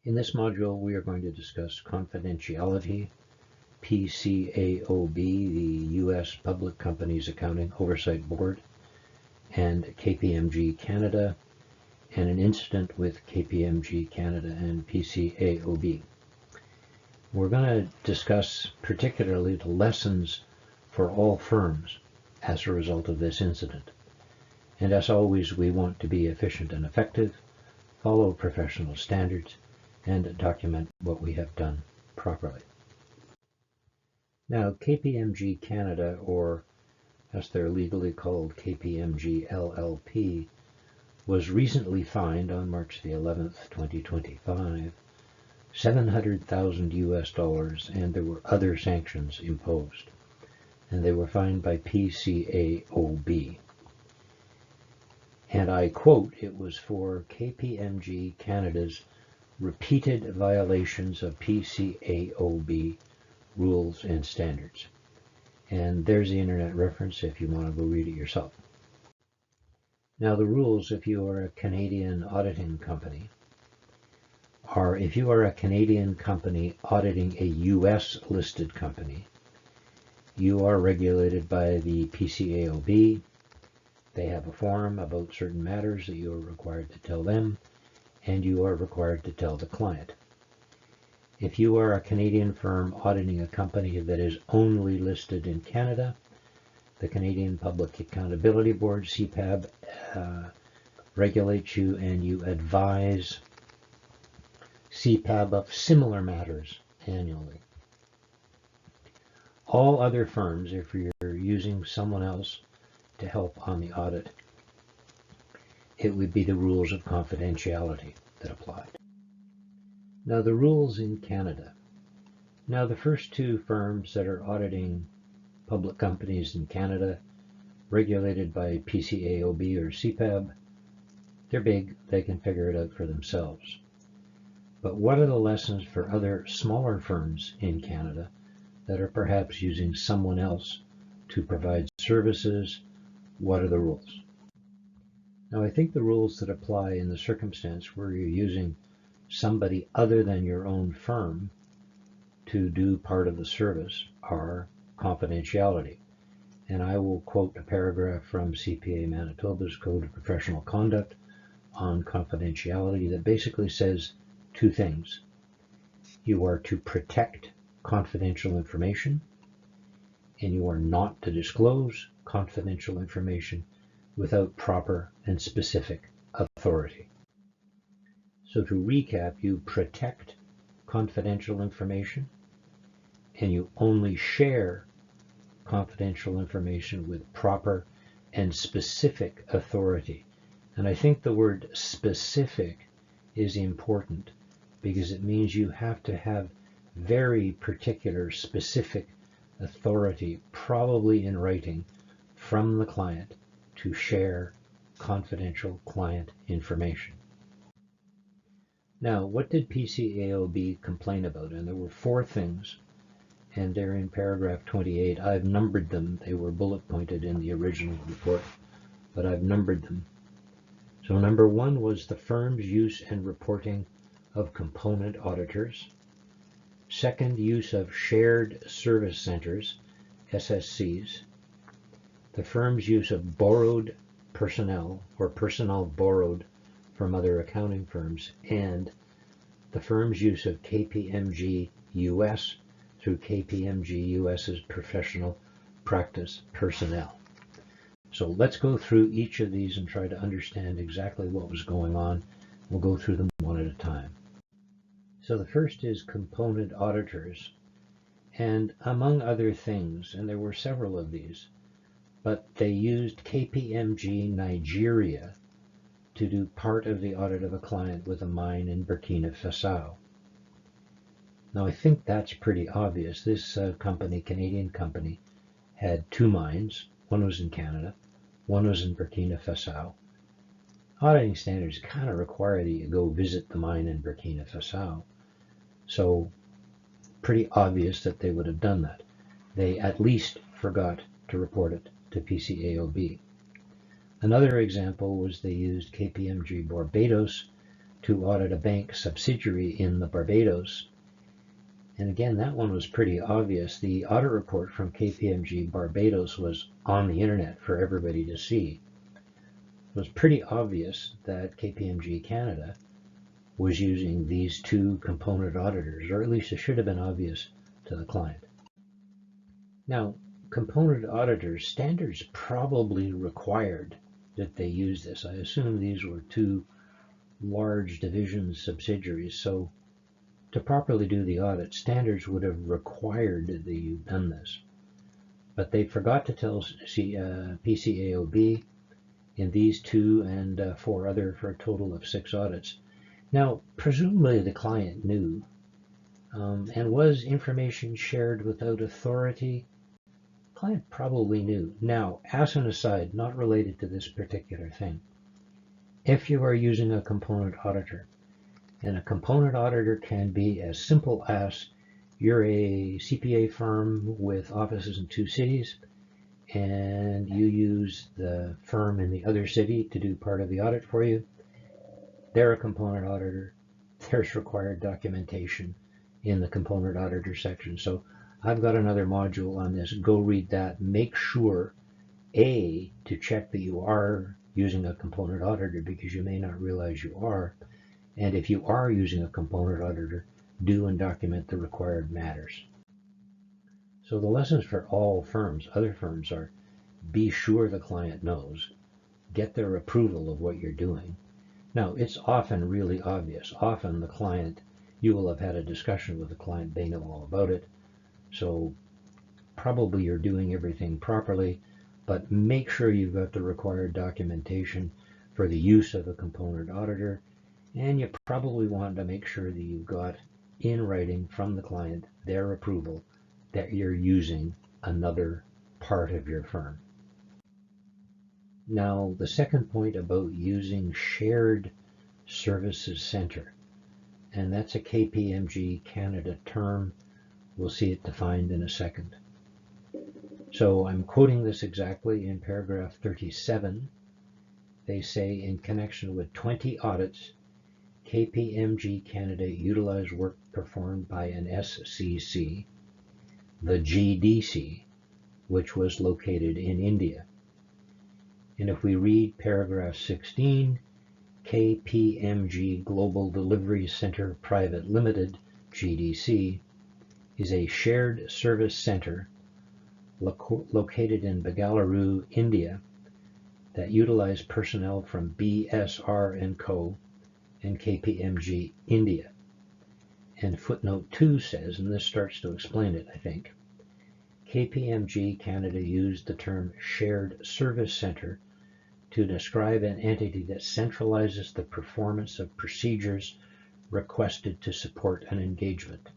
In this module, we are going to discuss confidentiality, PCAOB, the U.S. Public Companies Accounting Oversight Board, and KPMG Canada, and an incident with KPMG Canada and PCAOB. We're going to discuss particularly the lessons for all firms as a result of this incident. And as always, we want to be efficient and effective, follow professional standards, and document what we have done properly. Now, KPMG Canada, or as they're legally called KPMG LLP, was recently fined on March the 11th, 2025, $700,000 US, and there were other sanctions imposed. And they were fined by PCAOB. And I quote, it was for KPMG Canada's repeated violations of PCAOB rules and standards. And there's the internet reference if you want to go read it yourself. Now the rules, if you are a Canadian auditing company, are if you are a Canadian company auditing a US listed company, you are regulated by the PCAOB. They have a form about certain matters that you are required to tell them, and you are required to tell the client. If you are a Canadian firm auditing a company that is only listed in Canada, the Canadian Public Accountability Board, CPAB, regulates you, and you advise CPAB of similar matters annually. All other firms, if you're using someone else to help on the audit, it would be the rules of confidentiality that applied. Now the rules in Canada. Now the first two firms that are auditing public companies in Canada, regulated by PCAOB or CPAB, they're big, they can figure it out for themselves. But what are the lessons for other smaller firms in Canada that are perhaps using someone else to provide services? What are the rules? Now I think the rules that apply in the circumstance where you're using somebody other than your own firm to do part of the service are confidentiality. And I will quote a paragraph from CPA Manitoba's Code of Professional Conduct on confidentiality that basically says two things. You are to protect confidential information, and you are not to disclose confidential information without proper and specific authority. So to recap, you protect confidential information, and you only share confidential information with proper and specific authority. And I think the word specific is important because it means you have to have very particular specific authority, probably in writing, from the client to share confidential client information. Now, what did PCAOB complain about? And there were four things, and they're in paragraph 28. I've numbered them. They were bullet pointed in the original report, but I've numbered them. So number one was the firm's use and reporting of component auditors. Second, use of shared service centers, SSCs. The firm's use of borrowed personnel or personnel borrowed from other accounting firms, and the firm's use of KPMG US through KPMG US's professional practice personnel. So let's go through each of these and try to understand exactly what was going on. We'll go through them one at a time. So the first is component auditors, and among other things, and there were several of these, but they used KPMG Nigeria to do part of the audit of a client with a mine in Burkina Faso. Now I think that's pretty obvious. This company, Canadian company, had two mines. One was in Canada, one was in Burkina Faso. Auditing standards kind of require that you go visit the mine in Burkina Faso. So pretty obvious that they would have done that. They at least forgot to report it to PCAOB. Another example was they used KPMG Barbados to audit a bank subsidiary in the Barbados. And again, that one was pretty obvious. The audit report from KPMG Barbados was on the internet for everybody to see. It was pretty obvious that KPMG Canada was using these two component auditors, or at least it should have been obvious to the client. Now, component auditors, standards probably required that they use this. I assume these were two large division subsidiaries, so to properly do the audit, standards would have required that you've done this. But they forgot to tell PCAOB in these two and 4 other for a total of 6 audits. Now, presumably the client knew, and was information shared without authority? The client probably knew. Now, as an aside, not related to this particular thing, if you are using a component auditor, and a component auditor can be as simple as you're a CPA firm with offices in 2 cities, and you use the firm in the other city to do part of the audit for you. They're a component auditor. There's required documentation in the component auditor section. So I've got another module on this. Go read that. Make sure, A, to check that you are using a component auditor, because you may not realize you are. And if you are using a component auditor, do and document the required matters. So the lessons for all firms, other firms, are be sure the client knows, get their approval of what you're doing. Now, it's often really obvious. Often the client, you will have had a discussion with the client, they know all about it. So probably you're doing everything properly, but make sure you've got the required documentation for the use of a component auditor. And you probably want to make sure that you've got in writing from the client their approval that you're using another part of your firm. Now, the second point about using shared services center, and that's a KPMG Canada term. We'll see it defined in a second. So I'm quoting this exactly in paragraph 37. They say, in connection with 20 audits, KPMG Canada utilized work performed by an SCC, the GDC, which was located in India. And if we read paragraph 16, KPMG Global Delivery Center Private Limited, GDC, is a shared service center located in Bengaluru, India, that utilized personnel from BSR & Co. and KPMG India. And footnote 2 says, and this starts to explain it, I think, KPMG Canada used the term shared service center to describe an entity that centralizes the performance of procedures requested to support an engagement.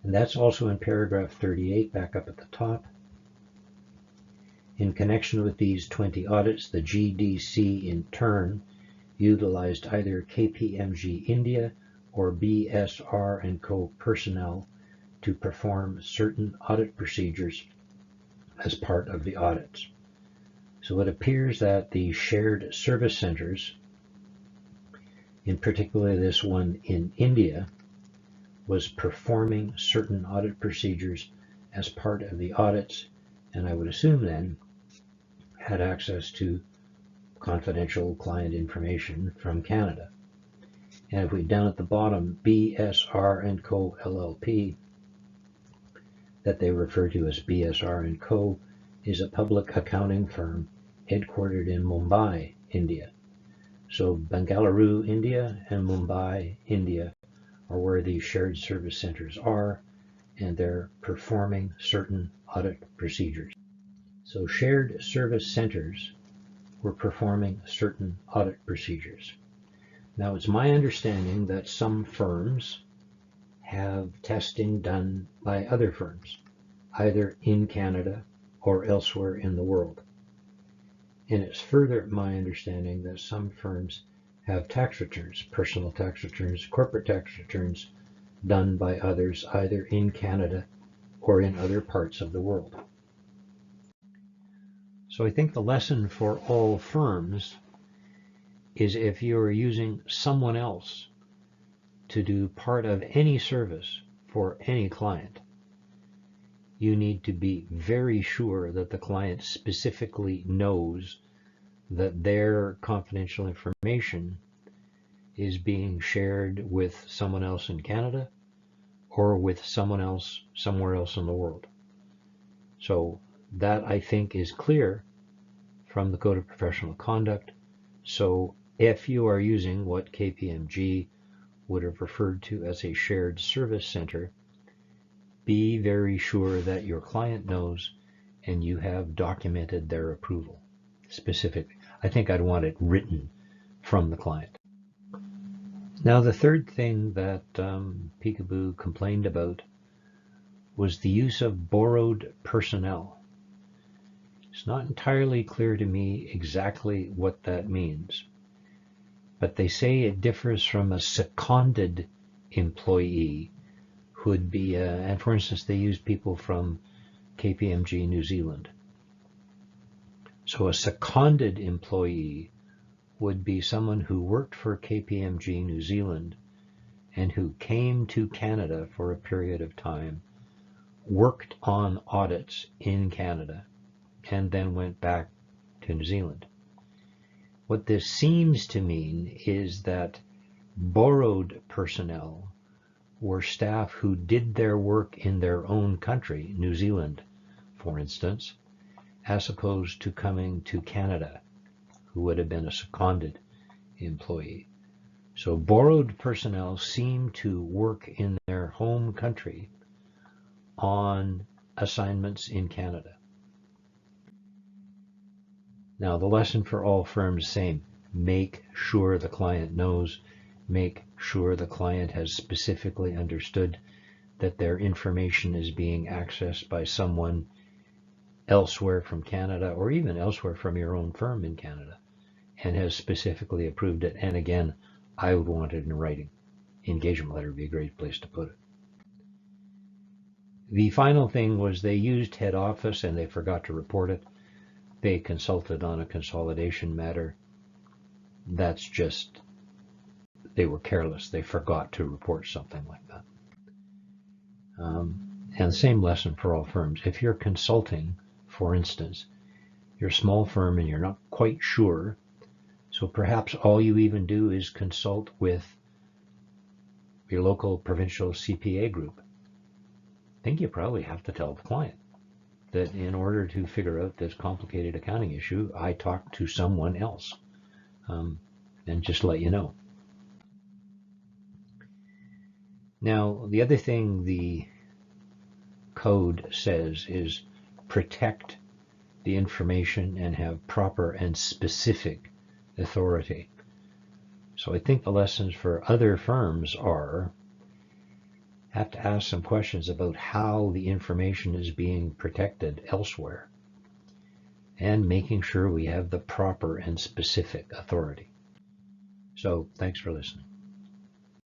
And that's also in paragraph 38, back up at the top. In connection with these 20 audits, the GDC in turn utilized either KPMG India or BSR & Co. personnel to perform certain audit procedures as part of the audits. So it appears that the shared service centers, in particular this one in India, was performing certain audit procedures as part of the audits, and I would assume then had access to confidential client information from Canada. And if we down at the bottom, BSR & Co. LLP, that they refer to as BSR & Co., is a public accounting firm headquartered in Mumbai, India. So Bengaluru, India, and Mumbai, India, are where these shared service centers are, and they're performing certain audit procedures. So shared service centers were performing certain audit procedures. Now, it's my understanding that some firms have testing done by other firms, either in Canada or elsewhere in the world. And it's further my understanding that some firms have tax returns, personal tax returns, corporate tax returns, done by others either in Canada or in other parts of the world. So I think the lesson for all firms is if you're using someone else to do part of any service for any client, you need to be very sure that the client specifically knows that their confidential information is being shared with someone else in Canada or with someone else somewhere else in the world. So that, I think, is clear from the Code of Professional Conduct. So if you are using what KPMG would have referred to as a shared service center, be very sure that your client knows and you have documented their approval. Specifically, I think I'd want it written from the client. Now, the third thing that Peekaboo complained about was the use of borrowed personnel. It's not entirely clear to me exactly what that means, but they say it differs from a seconded employee who would be, and for instance, they use people from KPMG New Zealand. So a seconded employee would be someone who worked for KPMG New Zealand and who came to Canada for a period of time, worked on audits in Canada, and then went back to New Zealand. What this seems to mean is that borrowed personnel were staff who did their work in their own country, New Zealand, for instance, as opposed to coming to Canada, who would have been a seconded employee. So borrowed personnel seem to work in their home country on assignments in Canada. Now, the lesson for all firms, same. Make sure the client knows. Make sure the client has specifically understood that their information is being accessed by someone elsewhere from Canada, or even elsewhere from your own firm in Canada, and has specifically approved it. And again, I would want it in writing. Engagement letter would be a great place to put it. The final thing was they used head office and they forgot to report it. They consulted on a consolidation matter. That's just, they were careless. They forgot to report something like that. And the same lesson for all firms. If you're consulting, for instance, you're a small firm and you're not quite sure, so perhaps all you even do is consult with your local provincial CPA group. I think you probably have to tell the client that in order to figure out this complicated accounting issue, I talked to someone else, and just let you know. Now, the other thing the code says is protect the information and have proper and specific authority. So I think the lessons for other firms are have to ask some questions about how the information is being protected elsewhere, and making sure we have the proper and specific authority. So thanks for listening.